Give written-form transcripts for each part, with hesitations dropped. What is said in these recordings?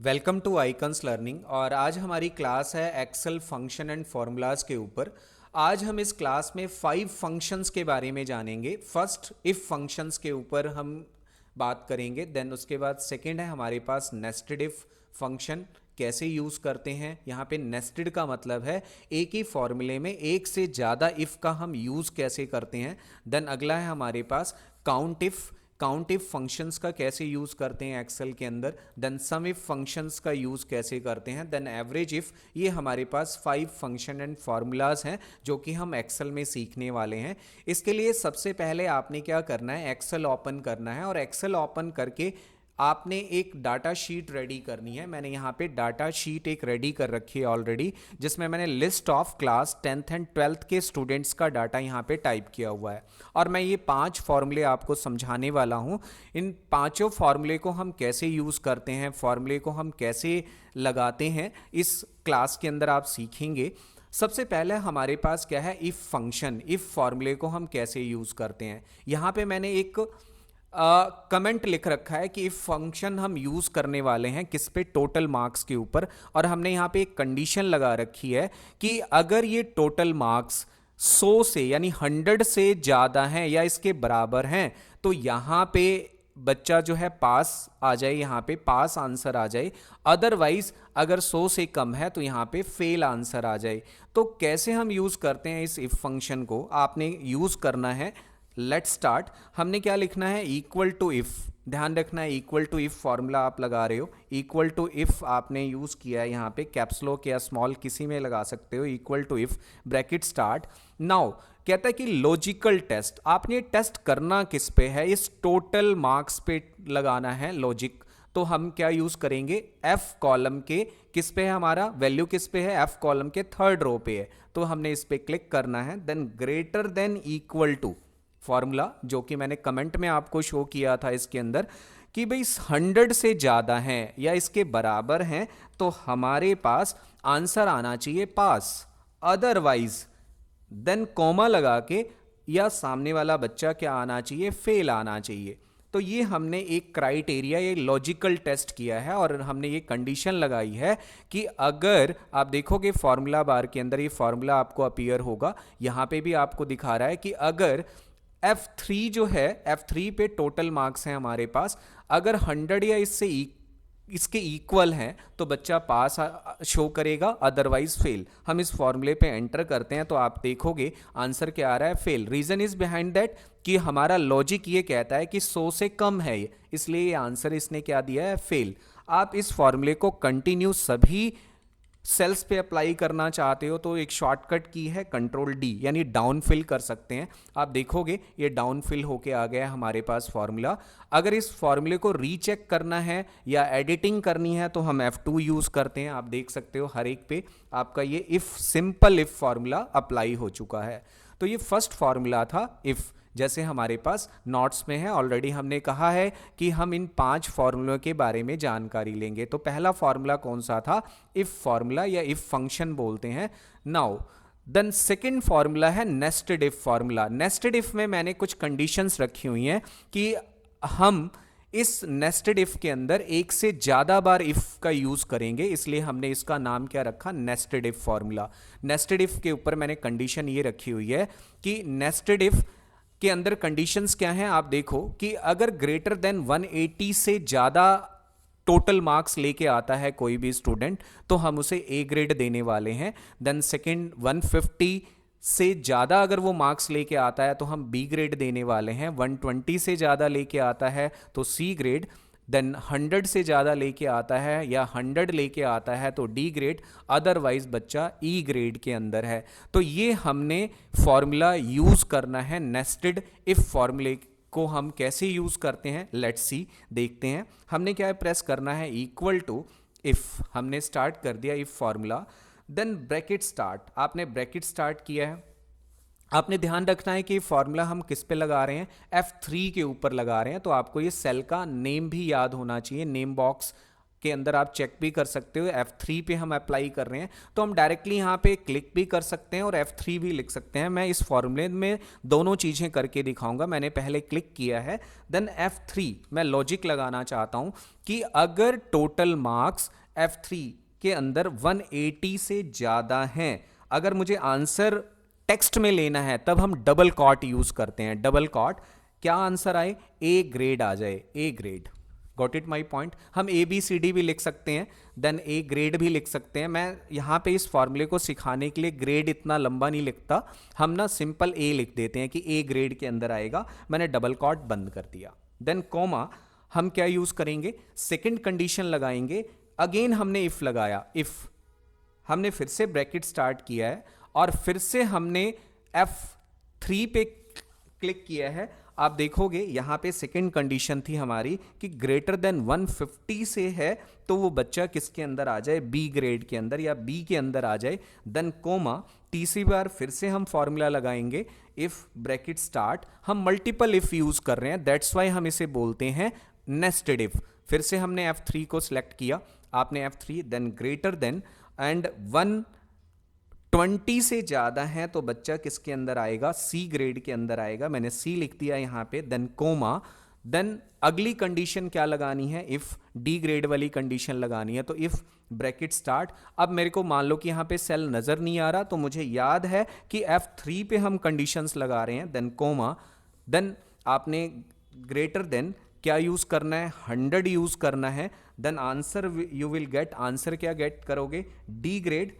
Welcome to icons learning. और आज हमारी क्लास है एक्सेल फंक्शन एंड फॉर्मूलाज के ऊपर। आज हम इस क्लास में 5 फंक्शंस के बारे में जानेंगे। फर्स्ट इफ फंक्शंस के ऊपर हम बात करेंगे, देन उसके बाद सेकंड है हमारे पास नेस्टेड इफ फंक्शन कैसे यूज़ करते हैं। यहाँ पे नेस्टेड का मतलब है एक ही फॉर्मूले में एक से ज़्यादा इफ़ का हम यूज़ कैसे करते हैं। देन अगला है हमारे पास काउंट इफ फंक्शंस का कैसे यूज़ करते हैं एक्सेल के अंदर। देन सम इफ फंक्शंस का यूज़ कैसे करते हैं। Then average if. ये हमारे पास 5 फंक्शन एंड फार्मूलाज हैं जो कि हम एक्सेल में सीखने वाले हैं। इसके लिए सबसे पहले आपने क्या करना है, एक्सेल ओपन करना है और एक्सेल ओपन करके आपने एक डाटा शीट रेडी करनी है। मैंने यहाँ पे डाटा शीट एक रेडी कर रखी है ऑलरेडी, जिसमें मैंने list of class 10th and 12th के स्टूडेंट्स का डाटा यहाँ पे टाइप किया हुआ है। और मैं ये 5 फॉर्मूले आपको समझाने वाला हूँ। इन पांचों फॉर्मूले को हम कैसे यूज़ करते हैं, फॉर्मूले को हम कैसे लगाते हैं, इस क्लास के अंदर आप सीखेंगे। सबसे पहले हमारे पास क्या है, इफ़ फंक्शन। इफ़ फॉर्मूले को हम कैसे यूज़ करते हैं, यहाँ पे मैंने एक कमेंट लिख रखा है कि इफ फंक्शन हम यूज करने वाले हैं किस पे, टोटल मार्क्स के ऊपर। और हमने यहाँ पे एक कंडीशन लगा रखी है कि अगर ये टोटल मार्क्स 100 से यानी 100 से ज्यादा हैं या इसके बराबर हैं तो यहाँ पे बच्चा जो है पास आ जाए, यहाँ पे पास आंसर आ जाए। अदरवाइज अगर 100 से कम है तो यहाँ पे फेल आंसर आ जाए। तो कैसे हम यूज करते हैं इस इफ फंक्शन को, आपने यूज करना है। Let's start. हमने क्या लिखना है, इक्वल टू इफ। ध्यान रखना है इक्वल टू इफ फॉर्मूला आप लगा रहे हो, इक्वल टू इफ आपने यूज किया है यहाँ पे, कैप्स लॉक या स्मॉल किसी में लगा सकते हो। Equal to if bracket start. Now कहता है कि लॉजिकल टेस्ट। आपने टेस्ट करना किस पे है, इस टोटल मार्क्स पे लगाना है लॉजिक। तो हम क्या यूज करेंगे, एफ कॉलम के किस पे है, हमारा वैल्यू किस पे है, एफ कॉलम के 3rd रो पे है। तो हमने इस पे क्लिक करना है। Then greater than equal to formula, जो कि मैंने कमेंट में आपको शो किया था इसके अंदर, कि भाई 100 से ज्यादा हैं या इसके बराबर हैं तो हमारे पास आंसर आना चाहिए पास। अदरवाइज देन कॉमा लगा के या सामने वाला बच्चा क्या आना चाहिए, फेल आना चाहिए। तो ये हमने एक क्राइटेरिया, ये लॉजिकल टेस्ट किया है और हमने ये कंडीशन लगाई है कि अगर आप देखोगे फॉर्मूला बार के अंदर, ये फॉर्मूला आपको अपीयर होगा, यहां पे भी आपको दिखा रहा है कि अगर F3 जो है, F3 पे टोटल मार्क्स हैं हमारे पास, अगर 100 या इसके इक्वल हैं तो बच्चा पास शो करेगा, अदरवाइज फेल। हम इस फॉर्मूले पे एंटर करते हैं तो आप देखोगे आंसर क्या आ रहा है, fail. Reason is behind that कि हमारा लॉजिक ये कहता है कि 100 से कम है ये, इसलिए ये आंसर इसने क्या दिया है, फेल। आप इस फॉर्मूले को कंटिन्यू सभी सेल्स पे अप्लाई करना चाहते हो तो एक शॉर्टकट की है कंट्रोल डी, यानी डाउन फिल कर सकते हैं। आप देखोगे ये डाउन फिल होके आ गया है हमारे पास फॉर्मूला। अगर इस फॉर्मूले को रीचेक करना है या एडिटिंग करनी है तो हम F2 यूज करते हैं। आप देख सकते हो हर एक पे आपका ये if, simple if formula apply हो चुका है। तो ये फर्स्ट फॉर्मूला था इफ, जैसे हमारे पास नोट्स में है ऑलरेडी। हमने कहा है कि हम इन 5 फॉर्मूलों के बारे में जानकारी लेंगे। तो पहला फॉर्मूला कौन सा था, इफ फॉर्मूला या इफ फंक्शन बोलते हैं। नाउ देन सेकंड फॉर्मूला है nested if formula. Nested if में मैंने कुछ कंडीशंस रखी हुई हैं कि हम इस नेस्टेड इफ के अंदर एक से ज्यादा बार इफ का यूज करेंगे, इसलिए हमने इसका नाम क्या रखा, nested if formula. Nested if के ऊपर मैंने कंडीशन ये रखी हुई है कि नेस्टेड इफ के अंदर कंडीशंस क्या हैं, आप देखो कि अगर ग्रेटर देन 180 से ज्यादा टोटल मार्क्स लेके आता है कोई भी स्टूडेंट तो हम उसे ए ग्रेड देने वाले हैं। देन सेकंड 150 से ज्यादा अगर वो मार्क्स लेके आता है तो हम बी ग्रेड देने वाले हैं। 120 से ज्यादा लेके आता है तो सी ग्रेड। देन 100 से ज़्यादा लेके आता है या 100 लेके आता है तो डी ग्रेड, अदरवाइज बच्चा ई ग्रेड के अंदर है। तो ये हमने फॉर्मूला यूज़ करना है। नेस्टेड इफ फॉर्मूले को हम कैसे यूज़ करते हैं, लेट्स सी, देखते हैं। हमने क्या है, प्रेस करना है इक्वल टू इफ। हमने स्टार्ट कर दिया if formula. Then bracket start, आपने ब्रैकेट स्टार्ट किया है। आपने ध्यान रखना है कि फॉर्मूला हम किस पे लगा रहे हैं, F3 के ऊपर लगा रहे हैं। तो आपको ये सेल का नेम भी याद होना चाहिए, नेम बॉक्स के अंदर आप चेक भी कर सकते हो, F3 पे हम अप्लाई कर रहे हैं तो हम डायरेक्टली यहाँ पे क्लिक भी कर सकते हैं और F3 भी लिख सकते हैं। मैं इस फॉर्मूले में दोनों चीज़ें करके दिखाऊंगा। मैंने पहले क्लिक किया है, देन F3 मैं लॉजिक लगाना चाहता हूँ कि अगर टोटल मार्क्स F3 के अंदर 180 से ज़्यादा हैं, अगर मुझे आंसर टेक्स्ट में लेना है तब हम डबल कॉट यूज़ करते हैं। डबल कॉट, क्या आंसर आए, ए ग्रेड आ जाए, A grade. Got it my point. हम ए बी सी डी भी लिख सकते हैं, देन ए ग्रेड भी लिख सकते हैं। मैं यहाँ पे इस फॉर्मूले को सिखाने के लिए ग्रेड इतना लंबा नहीं लिखता, हम ना सिंपल ए लिख देते हैं कि ए ग्रेड के अंदर आएगा। मैंने डबल कॉट बंद कर दिया। देन कॉमा, हम क्या यूज़ करेंगे, सेकेंड कंडीशन लगाएंगे। अगेन हमने इफ लगाया, इफ हमने फिर से ब्रैकेट स्टार्ट किया है और फिर से हमने F3 पे क्लिक किया है। आप देखोगे यहाँ पे सेकेंड कंडीशन थी हमारी कि ग्रेटर देन 150 से है तो वो बच्चा किसके अंदर आ जाए, बी ग्रेड के अंदर या बी के अंदर आ जाए। देन कोमा, तीसरी बार फिर से हम फॉर्मूला लगाएंगे, इफ ब्रैकेट स्टार्ट। हम मल्टीपल इफ यूज कर रहे हैं, दैट्स वाई हम इसे बोलते हैं नेस्टेड इफ। फिर से हमने F3 को सिलेक्ट किया, आपने F3, then greater then and 120 से ज़्यादा है तो बच्चा किसके अंदर आएगा, सी ग्रेड के अंदर आएगा। मैंने सी लिख दिया यहाँ पे। देन कोमा, देन अगली कंडीशन क्या लगानी है, इफ डी ग्रेड वाली कंडीशन लगानी है। तो इफ ब्रैकेट स्टार्ट, अब मेरे को मान लो कि यहाँ पे सेल नज़र नहीं आ रहा तो मुझे याद है कि F3 पे हम कंडीशंस लगा रहे हैं। देन कोमा, देन आपने ग्रेटर देन क्या यूज़ करना है, 100 यूज़ करना है। Then answer you will get, answer क्या गेट करोगे, डी ग्रेड।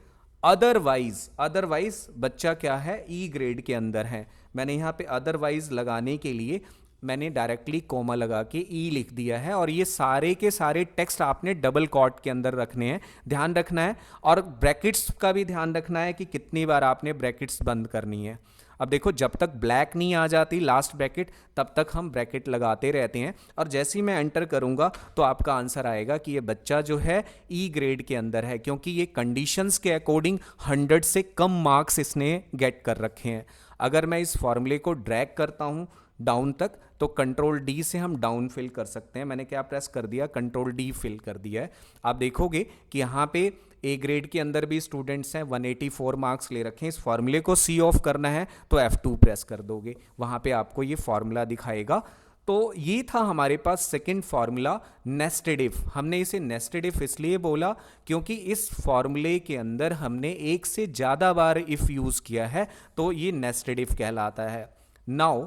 अदरवाइज बच्चा क्या है, ई ग्रेड के अंदर है। मैंने यहाँ पे अदरवाइज लगाने के लिए मैंने डायरेक्टली कोमा लगा के ई लिख दिया है। और ये सारे के सारे टेक्स्ट आपने डबल कॉट के अंदर रखने हैं, ध्यान रखना है। और ब्रैकेट्स का भी ध्यान रखना है कि कितनी बार आपने ब्रैकेट्स बंद करनी है। अब देखो, जब तक ब्लैक नहीं आ जाती लास्ट ब्रैकेट तब तक हम ब्रैकेट लगाते रहते हैं। और जैसे ही मैं एंटर करूंगा तो आपका आंसर आएगा कि ये बच्चा जो है ई ग्रेड के अंदर है, क्योंकि ये कंडीशंस के अकॉर्डिंग 100 से कम मार्क्स इसने गेट कर रखे हैं। अगर मैं इस फॉर्मूले को ड्रैग करता हूँ डाउन तक तो कंट्रोल डी से हम डाउन फिल कर सकते हैं। मैंने क्या प्रेस कर दिया, कंट्रोल डी फिल कर दिया है। आप देखोगे कि यहाँ पे ए ग्रेड के अंदर भी स्टूडेंट्स हैं, 184 मार्क्स ले रखे हैं। इस फॉर्मूले को सी ऑफ करना है तो F2 प्रेस कर दोगे, वहाँ पे आपको ये फॉर्मूला दिखाएगा। तो ये था हमारे पास सेकंड फॉर्मूला, नेस्टेड इफ। हमने इसे नेस्टेड इफ इसलिए बोला क्योंकि इस फॉर्मूले के अंदर हमने एक से ज़्यादा बार इफ यूज़ किया है, तो ये नेस्टेड इफ कहलाता है। नाउ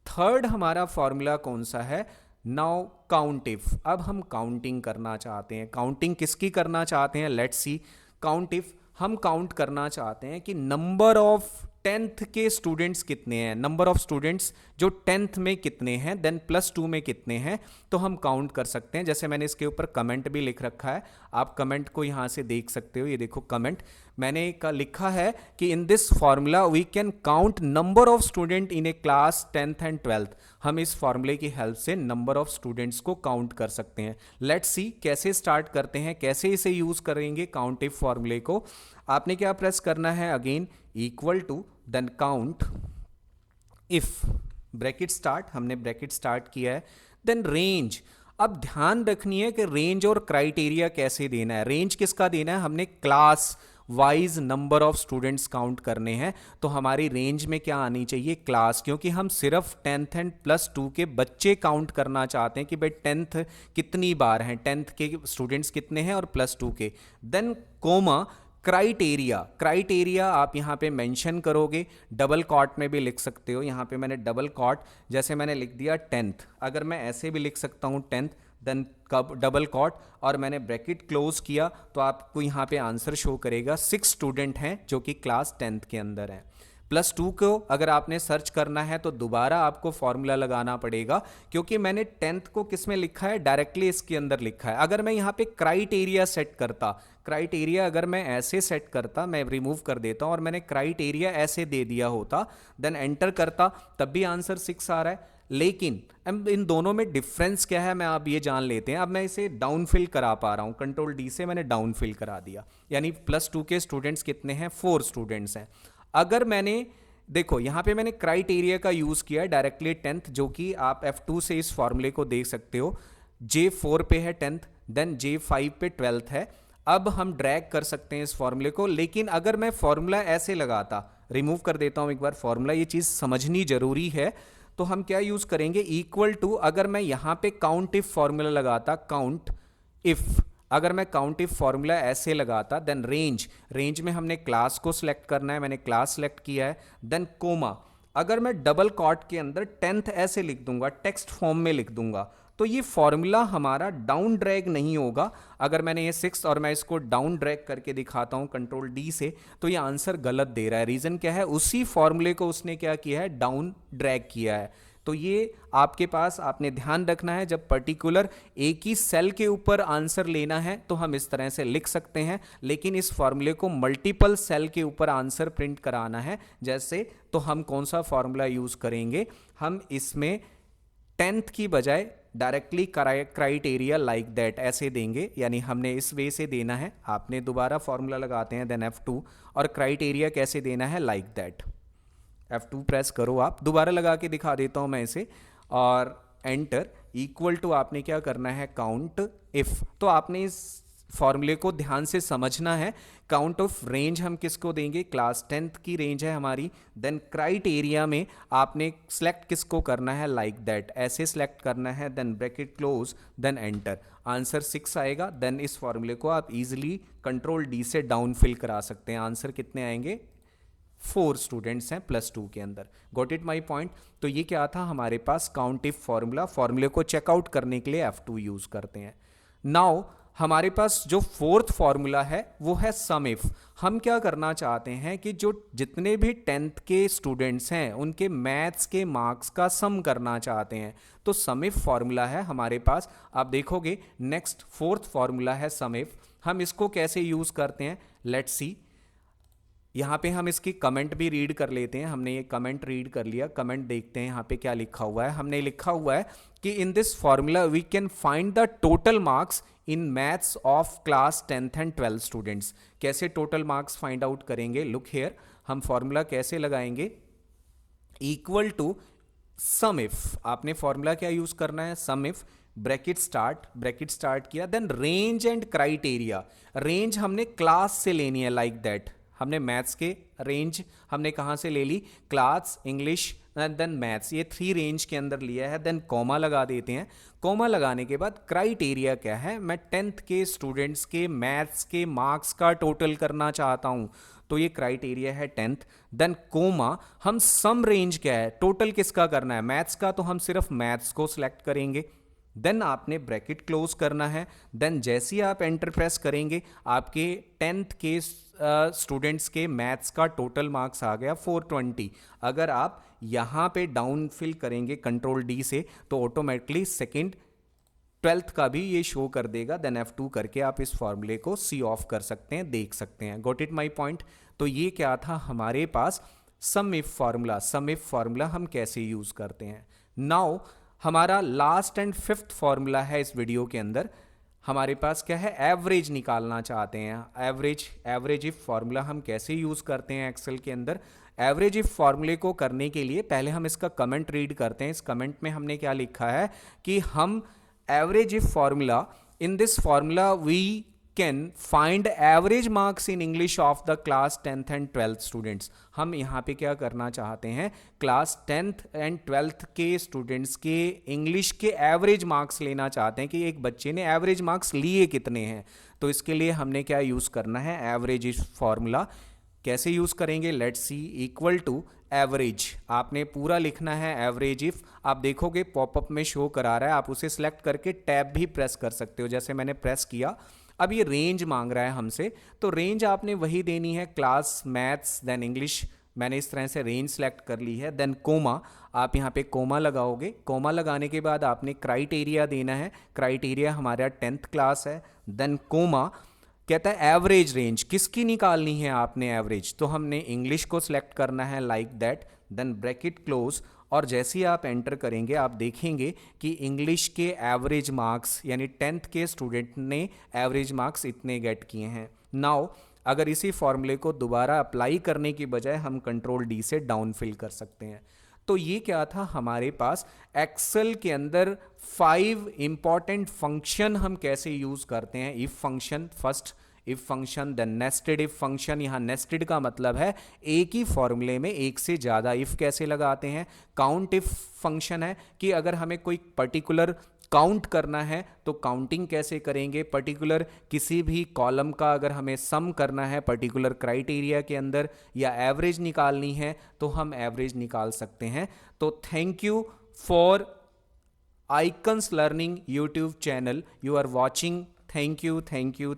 थर्ड हमारा फॉर्मूला कौन सा है, नाउ काउंट इफ। अब हम काउंटिंग करना चाहते हैं। काउंटिंग किसकी करना चाहते हैं, लेट्स सी। काउंट इफ हम काउंट करना चाहते हैं कि नंबर ऑफ 10th के स्टूडेंट्स कितने हैं, नंबर ऑफ स्टूडेंट्स जो 10th में कितने हैं, देन +2 में कितने हैं, तो हम काउंट कर सकते हैं। जैसे मैंने इसके ऊपर कमेंट भी लिख रखा है, आप कमेंट को यहाँ से देख सकते हो। ये देखो कमेंट मैंने लिखा है कि in this formula we can count number of student in a class 10th and 12th। हम इस फॉर्मूले की हेल्प से नंबर ऑफ स्टूडेंट्स को काउंट कर सकते हैं। लेट्स सी कैसे स्टार्ट करते हैं, कैसे इसे यूज करेंगे काउंट इफ फॉर्मूले को। आपने क्या प्रेस करना है, again equal to, then count if bracket start, हमने ब्रैकेट स्टार्ट किया है। देन रेंज, अब ध्यान रखनी है कि रेंज और क्राइटेरिया कैसे देना है। रेंज किसका देना है, हमने class wise number of students count करने हैं, तो हमारी रेंज में क्या आनी चाहिए, क्लास, क्योंकि हम सिर्फ 10th एंड +2 के बच्चे काउंट करना चाहते हैं कि भाई 10th कितनी बार हैं, 10th के स्टूडेंट्स कितने हैं और +2 के। देन कोमा क्राइटेरिया, क्राइटेरिया आप यहाँ पे मेंशन करोगे, डबल कॉट में भी लिख सकते हो। यहाँ पे मैंने डबल कॉट, जैसे मैंने लिख दिया 10th, अगर मैं ऐसे भी लिख सकता हूँ 10th, देन कब डबल कॉट और मैंने ब्रैकेट क्लोज किया तो आपको यहाँ पे आंसर शो करेगा 6 स्टूडेंट हैं जो कि क्लास 10th के अंदर हैं। +2 को अगर आपने सर्च करना है तो दोबारा आपको फॉर्मूला लगाना पड़ेगा, क्योंकि मैंने 10th को किस में लिखा है, डायरेक्टली इसके अंदर लिखा है। अगर मैं यहाँ पे क्राइटेरिया सेट करता, क्राइटेरिया अगर मैं ऐसे सेट करता, मैं रिमूव कर देता हूँ और मैंने क्राइटेरिया ऐसे दे दिया होता, देन एंटर करता, तब भी आंसर 6 आ रहा है। लेकिन अब इन दोनों में डिफरेंस क्या है मैं आप ये जान लेते हैं। अब मैं इसे डाउन फिल करा पा रहा हूँ, कंट्रोल डी से मैंने डाउन फिल करा दिया, यानी +2 के स्टूडेंट्स कितने हैं, 4 स्टूडेंट्स हैं। अगर मैंने देखो यहाँ पे मैंने क्राइटेरिया का यूज़ किया है डायरेक्टली 10th, जो कि आप F2 से इस फॉर्मूले को देख सकते हो। J4 पे है 10th, देन J5 पे 12th है। अब हम ड्रैग कर सकते हैं इस फॉर्मूले को, लेकिन अगर मैं फॉर्मूला ऐसे लगाता, रिमूव कर देता हूं एक बार फॉर्मूला, ये चीज़ समझनी जरूरी है। तो हम क्या यूज़ करेंगे, इक्वल टू, अगर मैं यहाँ पे काउंट इफ फॉर्मूला लगाता, काउंट इफ, अगर मैं काउंट इफ फॉर्मूला ऐसे लगाता, देन रेंज, रेंज में हमने क्लास को सिलेक्ट करना है, मैंने क्लास सिलेक्ट किया है, देन कोमा, अगर मैं डबल कॉट के अंदर 10th ऐसे लिख दूंगा, टेक्स्ट फॉर्म में लिख दूंगा, तो ये फॉर्मूला हमारा डाउन ड्रैग नहीं होगा। अगर मैंने ये 6 और मैं इसको डाउन ड्रैग करके दिखाता हूं कंट्रोल डी से, तो ये आंसर गलत दे रहा है। रीजन क्या है, उसी फॉर्मूले को उसने क्या किया है, डाउन ड्रैग किया है। तो ये आपके पास, आपने ध्यान रखना है, जब पर्टिकुलर एक ही सेल के ऊपर आंसर लेना है तो हम इस तरह से लिख सकते हैं, लेकिन इस फॉर्मूले को मल्टीपल सेल के ऊपर आंसर प्रिंट कराना है जैसे, तो हम कौन सा फॉर्मूला यूज करेंगे, हम इसमें 10th की बजाय डायरेक्टली क्राइटेरिया लाइक दैट ऐसे देंगे, यानी हमने इस वे से देना है। आपने दोबारा फॉर्मूला लगाते हैं, देन F2, और क्राइटेरिया कैसे देना है, लाइक दैट। F2 प्रेस करो, आप दोबारा लगा के दिखा देता हूं मैं इसे, और एंटर, इक्वल टू आपने क्या करना है, काउंट इफ। तो आपने इस फॉर्मूले को ध्यान से समझना है। काउंट ऑफ रेंज हम किसको देंगे, क्लास 10th की रेंज है हमारी। देन क्राइटेरिया में आपने सेलेक्ट किसको करना है, लाइक दैट, ऐसे सेलेक्ट करना है, then bracket close, then enter, answer 6 आएगा। देन इस फॉर्मूले को आप इजीली कंट्रोल डी से डाउन फिल करा सकते हैं। आंसर कितने आएंगे, 4 स्टूडेंट्स हैं +2 के अंदर। Got it my point. तो ये क्या था हमारे पास, काउंट इफ फॉर्मूला। फॉर्मूले को चेकआउट करने के लिए F2 यूज करते हैं। नाउ हमारे पास जो 4th फॉर्मूला है वो है सम इफ। हम क्या करना चाहते हैं कि जो जितने भी 10th के स्टूडेंट्स हैं उनके मैथ्स के मार्क्स का सम करना चाहते हैं, तो सम इफ फॉर्मूला है हमारे पास। आप देखोगे नेक्स्ट 4th फॉर्मूला है सम इफ। हम इसको कैसे यूज करते हैं, लेट्स सी। यहाँ पे हम इसकी कमेंट भी रीड कर लेते हैं। हमने ये कमेंट रीड कर लिया, कमेंट देखते हैं यहाँ पे क्या लिखा हुआ है। हमने लिखा हुआ है कि in this formula we can find the total marks in maths of class 10th and 12th students. कैसे टोटल मार्क्स फाइंड आउट करेंगे, लुक हियर, हम फॉर्मूला कैसे लगाएंगे, इक्वल टू सम इफ। आपने फॉर्मूला क्या यूज करना है, सम इफ, ब्रैकेट स्टार्ट किया, then range and criteria. Range हमने क्लास से लेनी है, लाइक दैट। हमने मैथ्स के रेंज हमने कहाँ से ले ली, class, English and then maths, ये 3 रेंज के अंदर लिया है। देन कॉमा लगा देते हैं। कॉमा लगाने के बाद क्राइटेरिया क्या है, मैं 10th के स्टूडेंट्स के मैथ्स के मार्क्स का टोटल करना चाहता हूं, तो ये क्राइटेरिया है 10th। देन कोमा, हम सम रेंज क्या है, टोटल किसका करना है, मैथ्स का, तो हम सिर्फ मैथ्स को सिलेक्ट करेंगे। देन आपने ब्रैकेट क्लोज करना है। देन जैसे ही आप एंटर प्रेस करेंगे, आपके 10th के स्टूडेंट्स के मैथ्स का टोटल मार्क्स आ गया 420। अगर आप यहाँ पे डाउन फिल करेंगे कंट्रोल डी से, तो ऑटोमेटिकली सेकेंड 12th का भी ये शो कर देगा। देन F2 करके आप इस फॉर्मूले को सी ऑफ कर सकते हैं, देख सकते हैं। Got it my point. तो ये क्या था हमारे पास, sum if formula. Sum if formula हम कैसे यूज करते हैं। नाउ हमारा लास्ट एंड 5th फॉर्मूला है इस वीडियो के अंदर। हमारे पास क्या है, एवरेज निकालना चाहते हैं। एवरेज इफ फॉर्मूला हम कैसे यूज करते हैं एक्सेल के अंदर। एवरेज इफ फॉर्मूले को करने के लिए पहले हम इसका कमेंट रीड करते हैं। इस कमेंट में हमने क्या लिखा है कि हम average if formula, in this formula we can find average marks in English of the class 10th and 12th students. हम यहाँ पे क्या करना चाहते हैं, क्लास 10th एंड 12th के स्टूडेंट्स के इंग्लिश के एवरेज मार्क्स लेना चाहते हैं कि एक बच्चे ने एवरेज मार्क्स लिए कितने हैं। तो इसके लिए हमने क्या यूज करना है, एवरेज इफ फॉर्मूला। कैसे यूज करेंगे, let's see, equal to average, आपने पूरा लिखना है एवरेज इफ। आप देखोगे पॉपअप में शो करा रहा है, आप उसे सिलेक्ट करके टैब भी प्रेस कर सकते हो, जैसे मैंने प्रेस किया। अब ये रेंज मांग रहा है हमसे, तो रेंज आपने वही देनी है, क्लास, मैथ्स, देन इंग्लिश। मैंने इस तरह से रेंज सेलेक्ट कर ली है। देन कोमा, आप यहाँ पे कोमा लगाओगे। कोमा लगाने के बाद आपने क्राइटेरिया देना है। क्राइटेरिया हमारा 10th क्लास है। देन कोमा कहता है एवरेज रेंज किसकी निकालनी है आपने एवरेज, तो हमने इंग्लिश को सिलेक्ट करना है, like that. Then bracket close, और जैसे ही आप एंटर करेंगे आप देखेंगे कि इंग्लिश के एवरेज मार्क्स, यानी 10th के स्टूडेंट ने एवरेज मार्क्स इतने गेट किए हैं। नाउ अगर इसी फॉर्मूले को दोबारा अप्लाई करने की बजाय हम कंट्रोल डी से डाउन फिल कर सकते हैं। तो ये क्या था हमारे पास एक्सेल के अंदर 5 इंपॉर्टेंट फंक्शन हम कैसे यूज करते हैं। If function, first if function, then nested if function. यहाँ नेस्टेड का मतलब है एक ही फॉर्मूले में एक से ज़्यादा इफ कैसे लगाते हैं। काउंट इफ फंक्शन है कि अगर हमें कोई पर्टिकुलर काउंट करना है तो काउंटिंग कैसे करेंगे। पर्टिकुलर किसी भी कॉलम का अगर हमें सम करना है पर्टिकुलर क्राइटेरिया के अंदर या एवरेज निकालनी है तो हम एवरेज निकाल सकते हैं। तो thank you for Icons Learning YouTube channel, you are watching. Thank you.